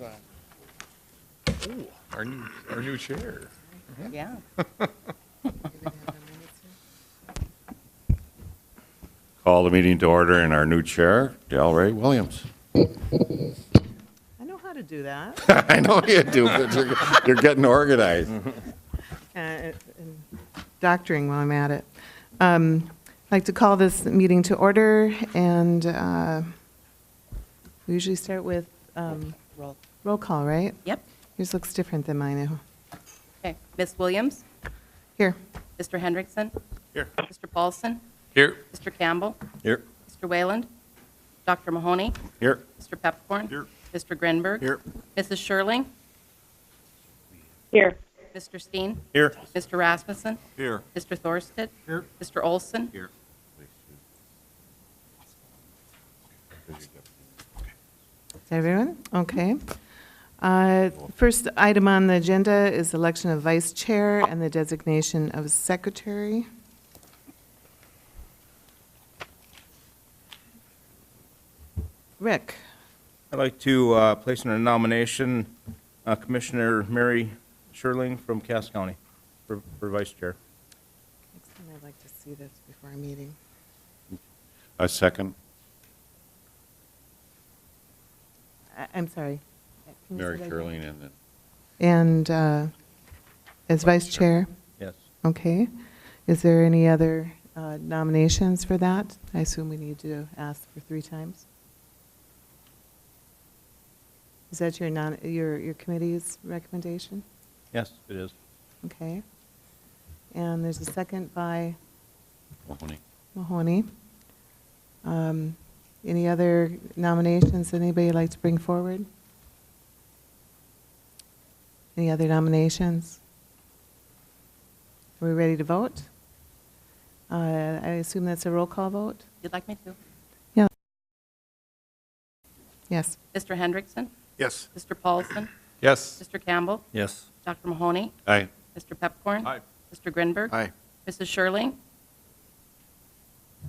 Oh, our new chair. Yeah. Call the meeting to order in our new chair, Del Ray Williams. I know how to do that. I know you do, but you're getting organized. And doctoring while I'm at it. I'd like to call this meeting to order, and we usually start with roll call, right? Yep. Yours looks different than mine. Okay. Ms. Williams? Here. Mr. Hendrickson? Here. Mr. Paulson? Here. Mr. Campbell? Here. Mr. Wayland? Dr. Mahoney? Here. Mr. Pepcorn? Here. Mr. Grinberg? Here. Mrs. Sherling? Here. Mr. Steen? Here. Mr. Rasmussen? Here. Mr. Thorsted? Here. Mr. Olson? Here. Is everyone? Okay. First item on the agenda is election of vice chair and the designation of secretary. Rick. I'd like to place in a nomination Commissioner Mary Sherling from Cass County for Vice Chair. Next time I'd like to see this before our meeting. A second. I'm sorry. Can you Mary say that Curling again? and then. And as vice chair? Yes. Okay. Is there any other nominations for that? I assume we need to ask for 3 times. Is that your committee's recommendation? Yes, it is. Okay. And there's a second by Mahoney. Mahoney. Any other nominations anybody like to bring forward? Any other nominations? Are we ready to vote? I assume that's a roll call vote? You'd like me to? Yeah. Yes. Mr. Hendrickson? Yes. Mr. Paulson? Yes. Mr. Campbell? Yes. Dr. Mahoney? Aye. Mr. Pepcorn? Aye. Mr. Grinberg? Aye. Mrs. Sherling?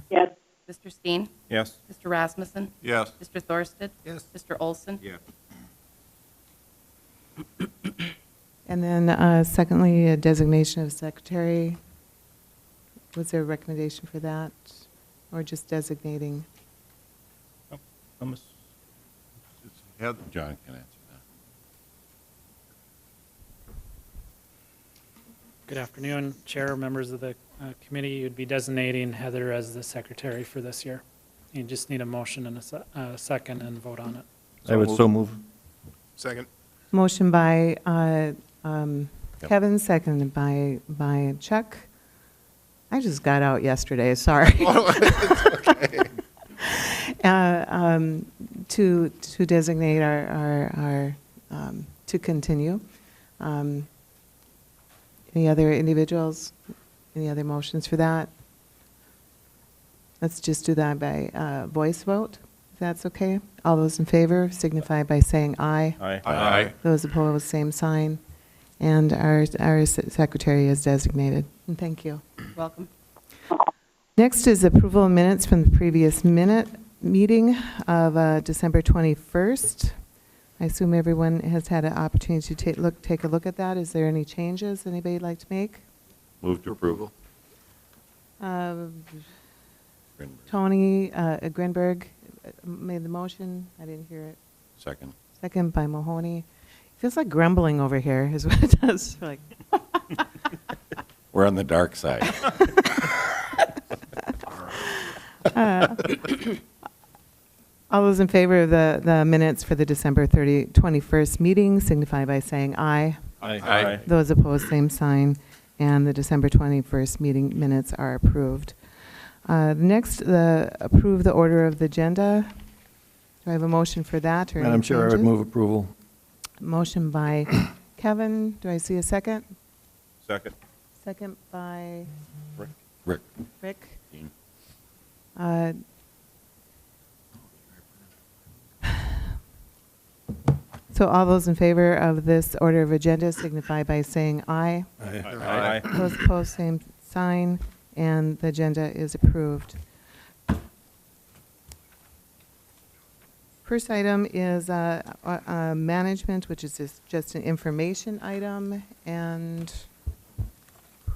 Yes. Mr. Steen? Yes. Mr. Rasmussen? Yes. Mr. Thorsted? Yes. Mr. Olson? Yeah. And then secondly, a designation of secretary. Was there a recommendation for that? Or just designating? John can answer that. Good afternoon, Chair, members of the committee. You'd be designating Heather as the secretary for this year. You just need a motion and a second and vote on it. I would so move. Second. Motion by Kevin, seconded by Chuck. I just got out yesterday, sorry. To designate our to continue. Any other individuals? Any other motions for that? Let's just do that by voice vote, if that's okay. All those in favor signify by saying aye. Aye. Aye. Those opposed, same sign. And our secretary is designated. And thank you. Welcome. Next is approval of minutes from the previous meeting of December 21st. I assume everyone has had an opportunity to take a look at that. Is there any changes anybody would like to make? Move to approval. Tony Grinberg made the motion. I didn't hear it. Second. Second by Mahoney. Feels like grumbling over here is what it does. Like, We're on the dark side. all those in favor of the minutes for the December 21st meeting signify by saying aye. Aye. Those opposed, same sign. And the December 21st meeting minutes are approved. Next, approve the order of the agenda. Do I have a motion for that? Or any Madam Chair, I would changes? move approval. Motion by Kevin. Do I see a second? Second. Second by Rick. Rick. Dean. So all those in favor of this order of agenda signify by saying aye. Aye. Those opposed, same sign, and the agenda is approved. First item is management, which is just an information item. And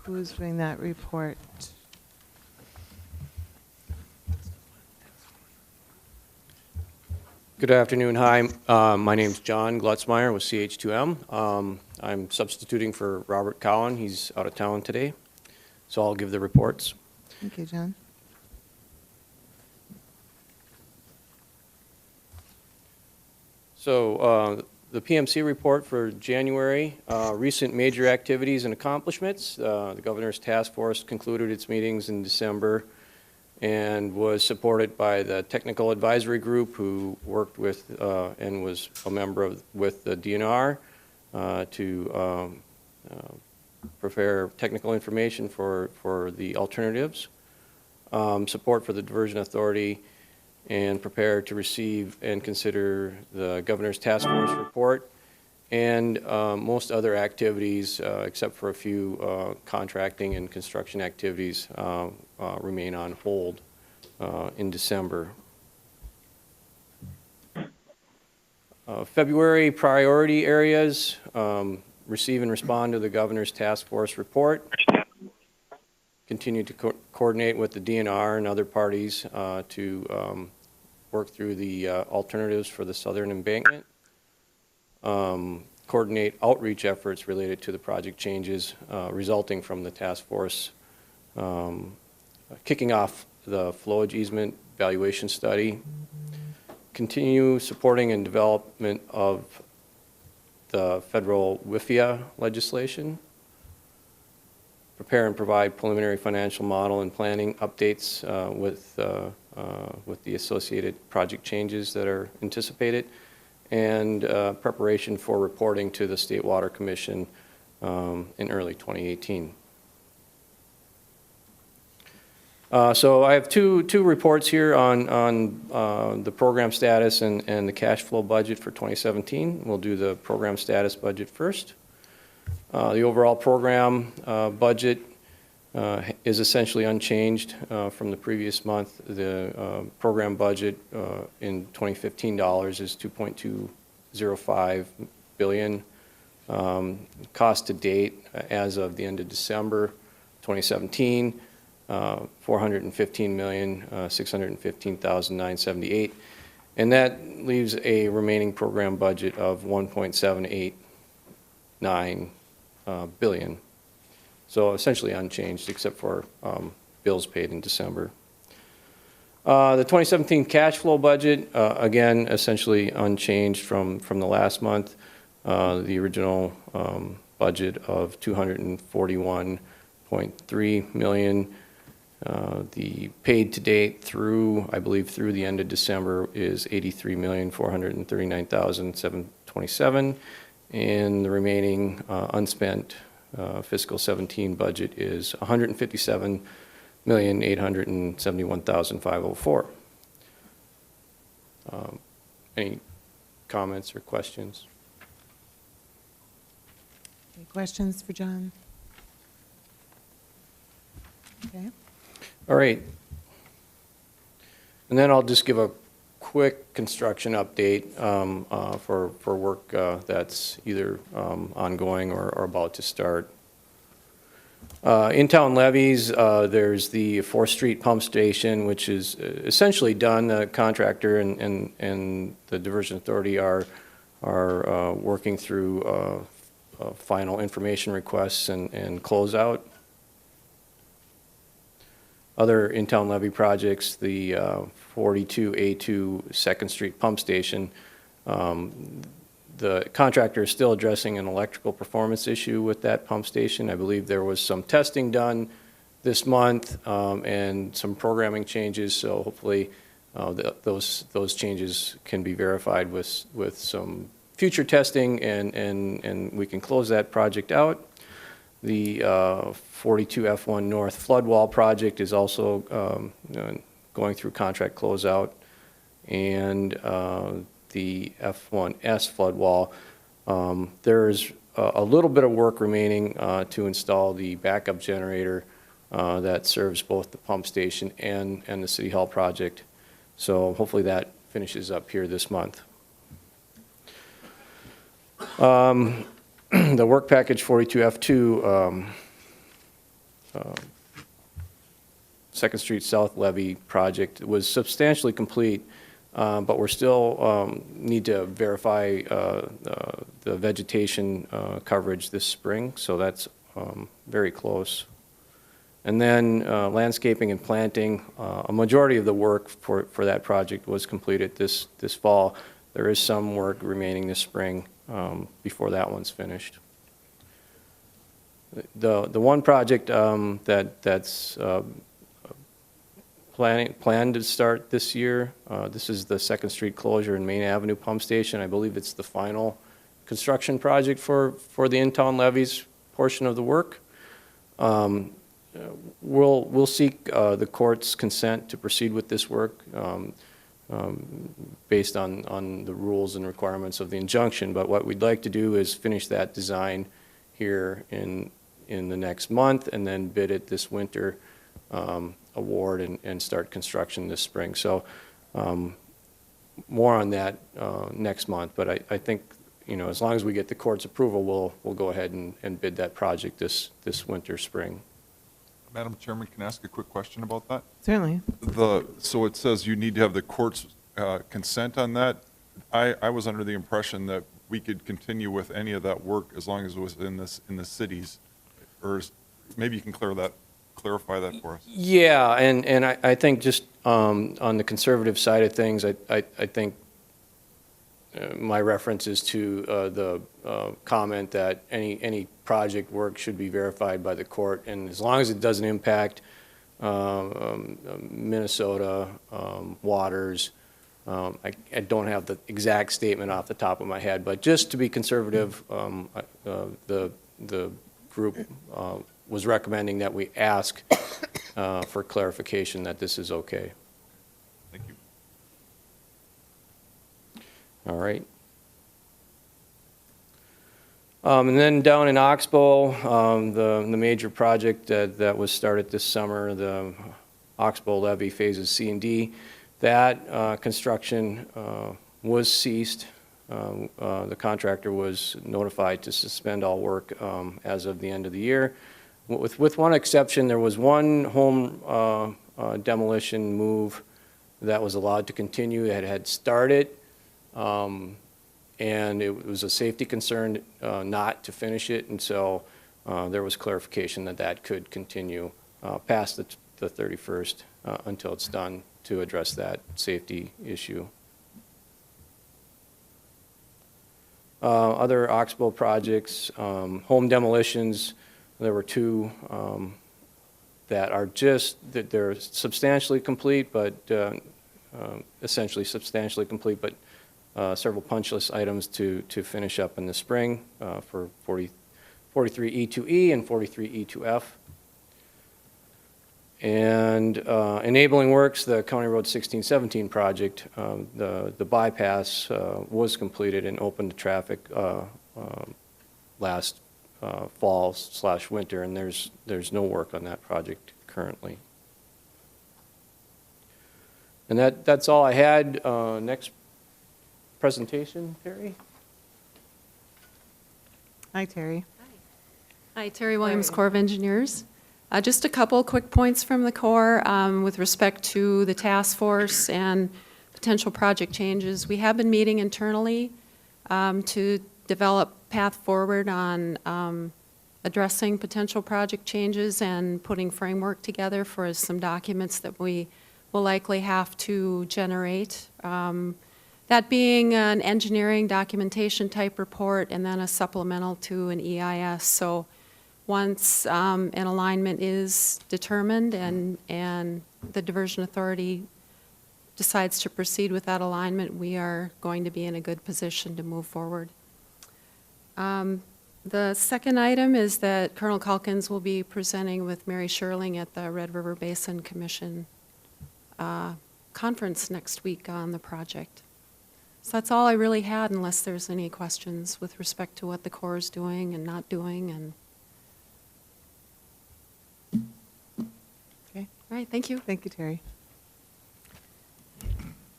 who's doing that report? Good afternoon. Hi, my name's John Glutzmeyer with CH2M. I'm substituting for Robert Cowan. He's out of town today, so I'll give the reports. Thank you, John. So the PMC report for January, recent major activities and accomplishments. The Governor's Task Force concluded its meetings in December and was supported by the Technical Advisory Group, who worked with and was a member with the DNR to prepare technical information for the alternatives, support for the Diversion Authority, and prepare to receive and consider the Governor's Task Force report, and most other activities, except for a few contracting and construction activities, remain on hold in December. February priority areas, receive and respond to the Governor's Task Force report, continue to coordinate with the DNR and other parties to work through the alternatives for the southern embankment, coordinate outreach efforts related to the project changes resulting from the task force, kicking off the flowage easement valuation study, continue supporting and development of the federal WIFIA legislation, prepare and provide preliminary financial model and planning updates with the associated project changes that are anticipated, and preparation for reporting to the State Water Commission in early 2018. So I have two reports here on the program status and the cash flow budget for 2017. We'll do the program status budget first. The overall program budget is essentially unchanged from the previous month. The program budget in 2015 dollars is $2.205 billion. Cost to date as of the end of December 2017, $415,615,978, and that leaves a remaining program budget of $1.789 billion. So essentially unchanged except for bills paid in December. The 2017 cash flow budget, again, essentially unchanged from the last month. The original budget of $241.3 million. The paid to date through, I believe, through the end of December is $83,439,727, and the remaining unspent fiscal 17 budget is $157,871,504. Any comments or questions? Any questions for John? Okay. All right. And then I'll just give a quick construction update for work that's either ongoing or about to start. In-town levies, there's the 4th Street Pump Station, which is essentially done. The contractor and the Diversion Authority are working through final information requests and closeout. Other in-town levy projects, the 42A2 2nd Street Pump Station, the contractor is still addressing an electrical performance issue with that pump station. I believe there was some testing done this month and some programming changes, so hopefully those changes can be verified with some future testing and we can close that project out. The 42F1 North flood wall project is also going through contract closeout, and the F1S flood wall, there's a little bit of work remaining to install the backup generator that serves both the pump station and the City Hall project. So hopefully that finishes up here this month. The work package 42F2, Second Street South Levee project was substantially complete, but we're still need to verify the vegetation coverage this spring, so that's very close. And then landscaping and planting, a majority of the work for that project was completed this fall. There is some work remaining this spring before that one's finished. The one project that's planned to start this year, this is the Second Street closure and Main Avenue pump station. I believe it's the final construction project for the in-town levees portion of the work. We'll seek the court's consent to proceed with this work based on the rules and requirements of the injunction. But what we'd like to do is finish that design here in the next month and then bid it this winter, award and start construction this spring. So more on that next month. But I think, you know, as long as we get the court's approval, we'll go ahead and bid that project this winter, spring. Madam Chairman, can I ask a quick question about that? Certainly. So it says you need to have the court's consent on that. I was under the impression that we could continue with any of that work as long as it was in the cities, or maybe you can clarify that for us. Yeah, and I think just on the conservative side of things, I think my reference is to the comment that any project work should be verified by the court, and as long as it doesn't impact Minnesota waters. I don't have the exact statement off the top of my head, but just to be conservative, the group was recommending that we ask for clarification that this is okay. Thank you. All right. And then down in Oxbow, the major project that was started this summer, the Oxbow Levee Phases C and D, that construction was ceased. The contractor was notified to suspend all work as of the end of the year. With one exception, there was one home demolition move that was allowed to continue. It had started, and it was a safety concern not to finish it, and so there was clarification that could continue past the 31st until it's done to address that safety issue. Other Oxbow projects, home demolitions, there were two that are they're substantially complete, but essentially substantially complete, but several punch list items to finish up in the spring for 43E2E and 43E2F. And enabling works, the County Road 1617 project, the bypass was completed and opened to traffic last fall/winter, and there's no work on that project currently. And that's all I had. Next presentation, Terry. Hi, Terry. Hi, Terry Williams, Corps of Engineers. Just a couple quick points from the Corps with respect to the task force and potential project changes. We have been meeting internally to develop path forward on addressing potential project changes and putting framework together for some documents that we will likely have to generate. That being an engineering documentation type report and then a supplemental to an EIS. So once an alignment is determined and the Diversion Authority decides to proceed with that alignment, we are going to be in a good position to move forward. The second item is that Colonel Calkins will be presenting with Mary Sherling at the Red River Basin Commission conference next week on the project. So that's all I really had, unless there's any questions with respect to what the Corps is doing and not doing. And Okay. all right, thank you. Thank you, Terry.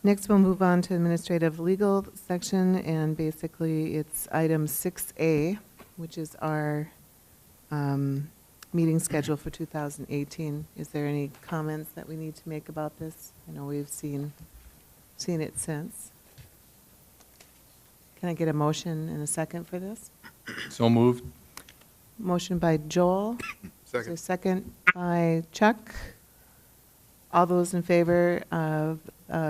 Next, we'll move on to administrative legal section, and basically it's item 6A, which is our meeting schedule for 2018. Is there any comments that we need to make about this? I know we've seen it since. Can I get a motion and a second for this? So moved. Motion by Joel. Is there a second by Chuck? All those in favor of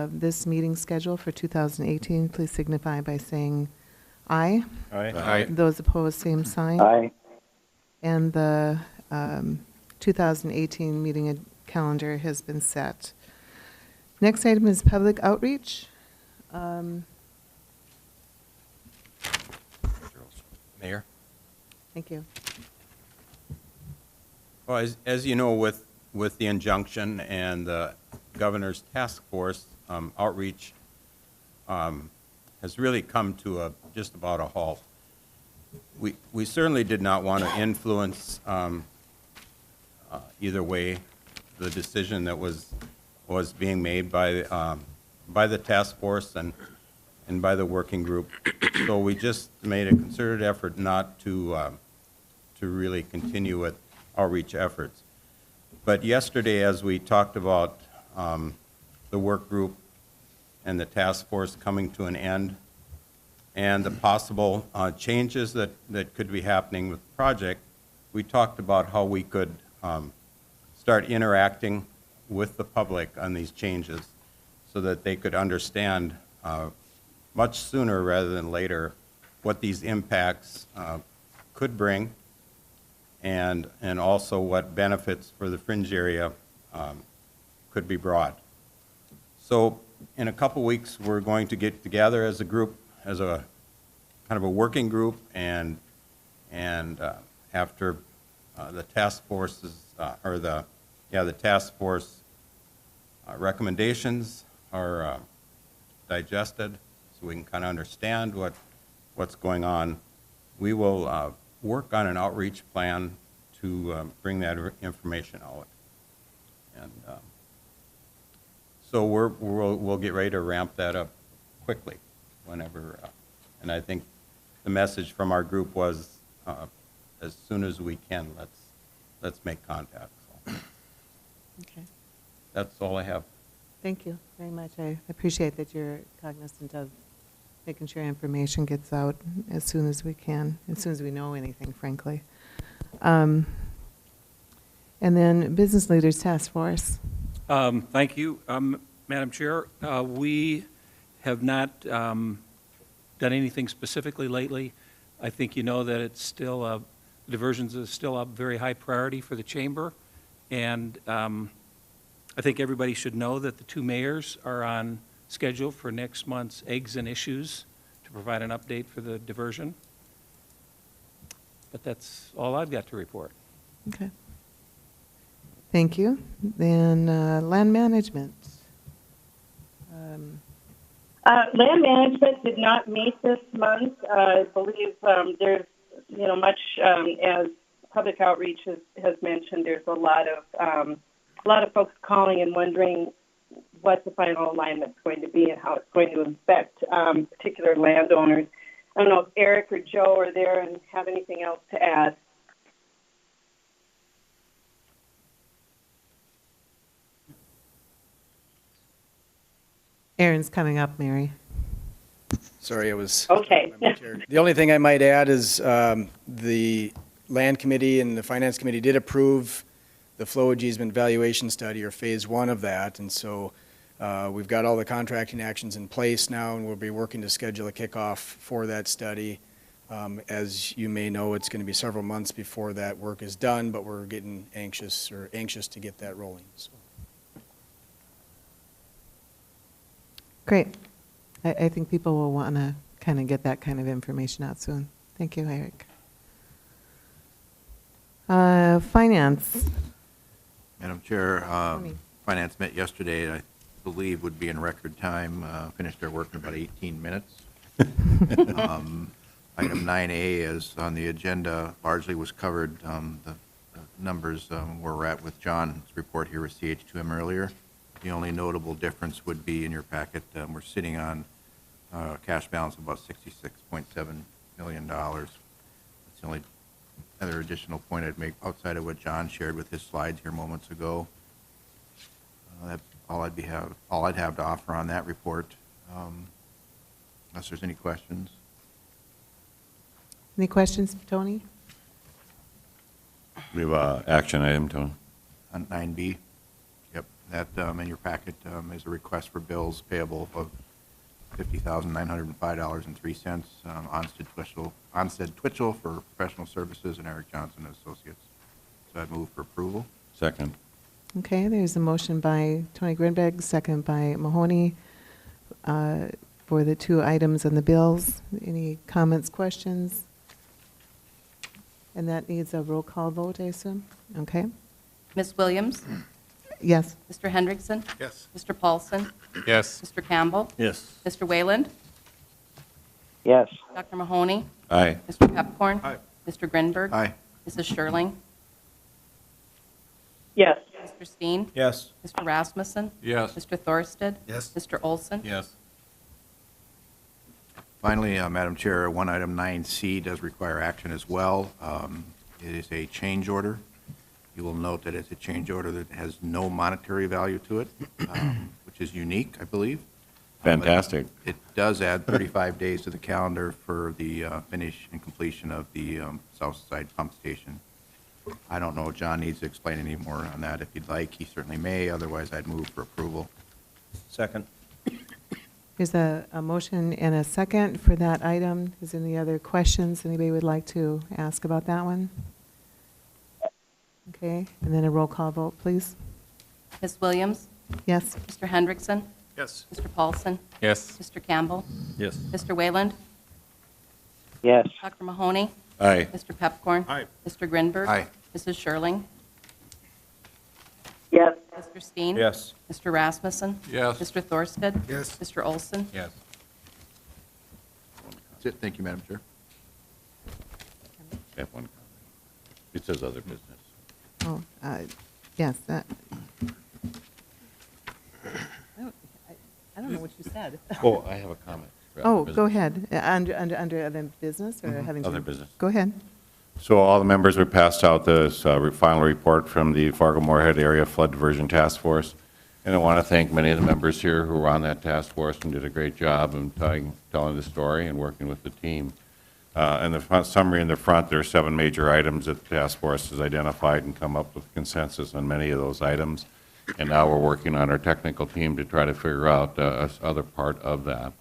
this meeting schedule for 2018, please signify by saying aye. Aye. Those opposed, same sign. Aye. And the 2018 meeting calendar has been set. Next item is public outreach. Mayor? Thank you. Well, as you know, with the injunction and the governor's task force, outreach has really come to just about a halt. We certainly did not want to influence either way the decision that was being made by the task force and by the working group. So we just made a concerted effort not to really continue with outreach efforts. But yesterday, as we talked about the work group and the task force coming to an end, and the possible changes that could be happening with the project, we talked about how we could start interacting with the public on these changes so that they could understand much sooner rather than later what these impacts could bring, and also what benefits for the fringe area could be brought. So in a couple weeks, we're going to get together as a group, as a kind of a working group, and after the task force's the task force recommendations are digested, so we can kind of understand what's going on, we will work on an outreach plan to bring that information out. And so we'll get ready to ramp that up quickly whenever, and I think the message from our group was as soon as we can, let's make contact. So Okay. that's all I have. Thank you very much. I appreciate that you're cognizant of making sure information gets out as soon as we can, as soon as we know anything, frankly. And then Business Leaders Task Force. Thank you, Madam Chair. We have not done anything specifically lately. I think you know that it's still, diversions is still a very high priority for the chamber. And I think everybody should know that the two mayors are on schedule for next month's Eggs and Issues to provide an update for the diversion. But that's all I've got to report. Okay. Thank you. Then Land Management. Land management did not meet this month. I believe there's, much as public outreach has mentioned, there's a lot of folks calling and wondering what the final alignment is going to be and how it's going to affect particular landowners. I don't know if Eric or Joe are there and have anything else to add. Aaron's coming up, Mary. Sorry, I was. Okay. The only thing I might add is the Land Committee and the Finance Committee did approve the flowage easement valuation study, or phase one of that, and so we've got all the contracting actions in place now, and we'll be working to schedule a kickoff for that study. As you may know, it's going to be several months before that work is done, but we're getting anxious to get that rolling. So. Great. I think people will want to kind of get that kind of information out soon. Thank you, Eric. Finance. Madam Chair, Finance met yesterday, I believe would be in record time, finished their work in about 18 minutes. Item 9A is on the agenda, largely was covered, the numbers where we're at with John's report here with CH2M earlier. The only notable difference would be in your packet, we're sitting on a cash balance of about $66.7 million. That's the only other additional point I'd make outside of what John shared with his slides here moments ago. That's all I'd have to offer on that report, unless there's any questions. Any questions, Tony? We have an action item, Tony. On 9B, yep, that in your packet is a request for bills payable of $50,905.03. Onstead Twitchell for professional services and Eric Johnson and Associates. So I'd move for approval. Second. Okay, there's a motion by Tony Grinberg, second by Mahoney, for the two items on the bills. Any comments, questions? And that needs a roll call vote, I assume? Okay. Ms. Williams? Yes. Mr. Hendrickson? Yes. Mr. Paulson? Yes. Mr. Campbell? Yes. Mr. Wayland? Yes. Dr. Mahoney? Aye. Mr. Pepcorn? Aye. Mr. Grinberg? Aye. Mrs. Sherling? Yes. Mr. Steen? Yes. Mr. Rasmussen? Yes. Mr. Thorsted? Yes. Mr. Olson? Yes. Finally, Madam Chair, one item 9C does require action as well. It is a change order. You will note that it's a change order that has no monetary value to it, which is unique, I believe. Fantastic. It does add 35 days to the calendar for the finish and completion of the South Side Pump Station. I don't know if John needs to explain any more on that. If he'd like, he certainly may. Otherwise, I'd move for approval. Second. There's a motion and a second for that item. Is there any other questions anybody would like to ask about that one? Okay, and then a roll call vote, please. Ms. Williams? Yes. Mr. Hendrickson? Yes. Mr. Paulson? Yes. Mr. Campbell? Yes. Mr. Wayland? Yes. Dr. Mahoney? Aye. Mr. Pepcorn? Aye. Mr. Grinberg? Aye. Mrs. Sherling? Yes. Mr. Steen? Yes. Mr. Rasmussen? Yes. Mr. Thorsted? Yes. Mr. Olson? Yes. That's it. Thank you, Madam Chair. I have one comment. It says other business. Oh, yes, that. I don't know what you said. Oh, I have a comment. Oh, go ahead. Under other business or having to? Other business. Go ahead. So all the members, we passed out this final report from the Fargo-Moorhead Area Flood Diversion Task Force. And I want to thank many of the members here who were on that task force and did a great job in telling the story and working with the team. In the summary in the front, there are 7 major items that the task force has identified and come up with consensus on many of those items. And now we're working on our technical team to try to figure out the other part of that.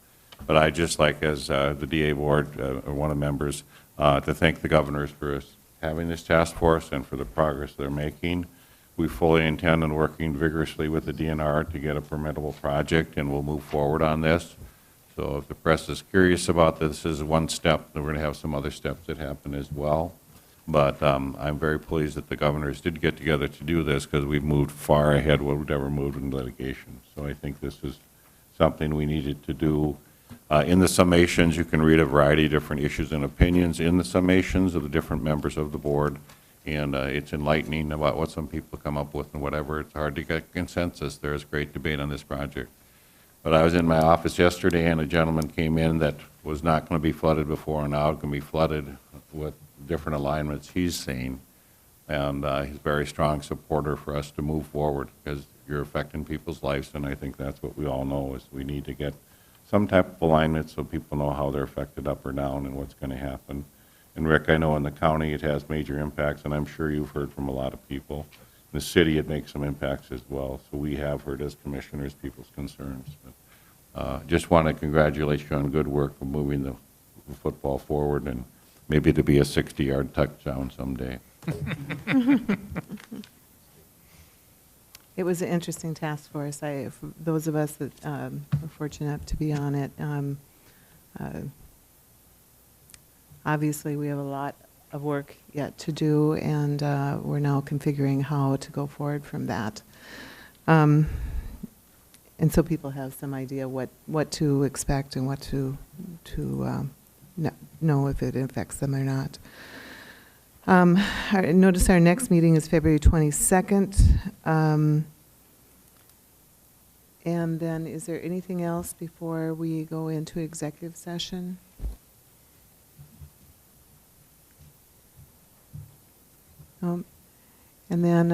But I just like, as the DA board, one of the members, to thank the governors for having this task force and for the progress they're making. We fully intend on working vigorously with the DNR to get a permittable project, and we'll move forward on this. So if the press is curious about this as one step, then we're going to have some other steps that happen as well. But I'm very pleased that the governors did get together to do this because we've moved far ahead what we've ever moved in litigation. So I think this is something we needed to do. In the summations, you can read a variety of different issues and opinions in the summations of the different members of the board. And it's enlightening about what some people come up with and whatever. It's hard to get consensus. There is great debate on this project. But I was in my office yesterday, and a gentleman came in that was not going to be flooded before, and now it's going to be flooded with different alignments he's saying. And he's a very strong supporter for us to move forward because you're affecting people's lives, and I think that's what we all know is we need to get some type of alignment so people know how they're affected up or down and what's going to happen. And Rick, I know in the county it has major impacts, and I'm sure you've heard from a lot of people. In the city, it makes some impacts as well. So we have heard as commissioners people's concerns. But, just want to congratulate you on good work for moving the football forward, and maybe to be a 60-yard touchdown someday. It was an interesting task force. For those of us that were fortunate enough to be on it, obviously we have a lot of work yet to do, and we're now configuring how to go forward from that. And so people have some idea what to expect and what to know if it affects them or not. I notice our next meeting is February 22nd. And then, is there anything else before we go into executive session? No. And then,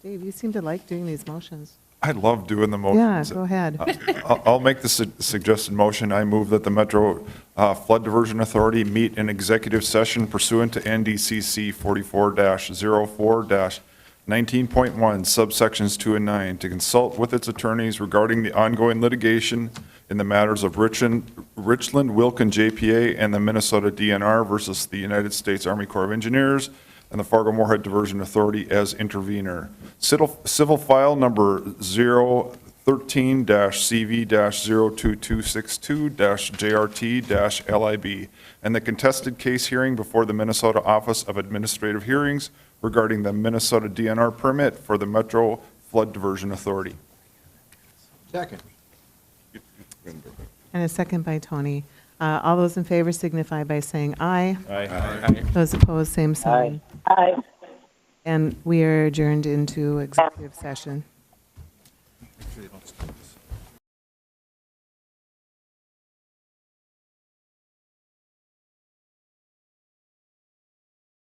Dave, you seem to like doing these motions. I love doing the Yeah, motions. go ahead. I'll make the suggested motion. I move that the Metro Flood Diversion Authority meet in executive session pursuant to NDCC 44-04-19.1 subsections 2 and 9 to consult with its attorneys regarding the ongoing litigation in the matters of Richland Wilkin JPA and the Minnesota DNR versus the United States Army Corps of Engineers and the Fargo-Moorhead Diversion Authority as intervener. Civil file number 013-CV-02262-JRT-LIB, and the contested case hearing before the Minnesota Office of Administrative Hearings regarding the Minnesota DNR permit for the Metro Flood Diversion Authority. Second. And a second by Tony. All those in favor signify by saying aye. Aye. Those opposed, same sign. Aye. And we are adjourned into executive session. Make sure they don't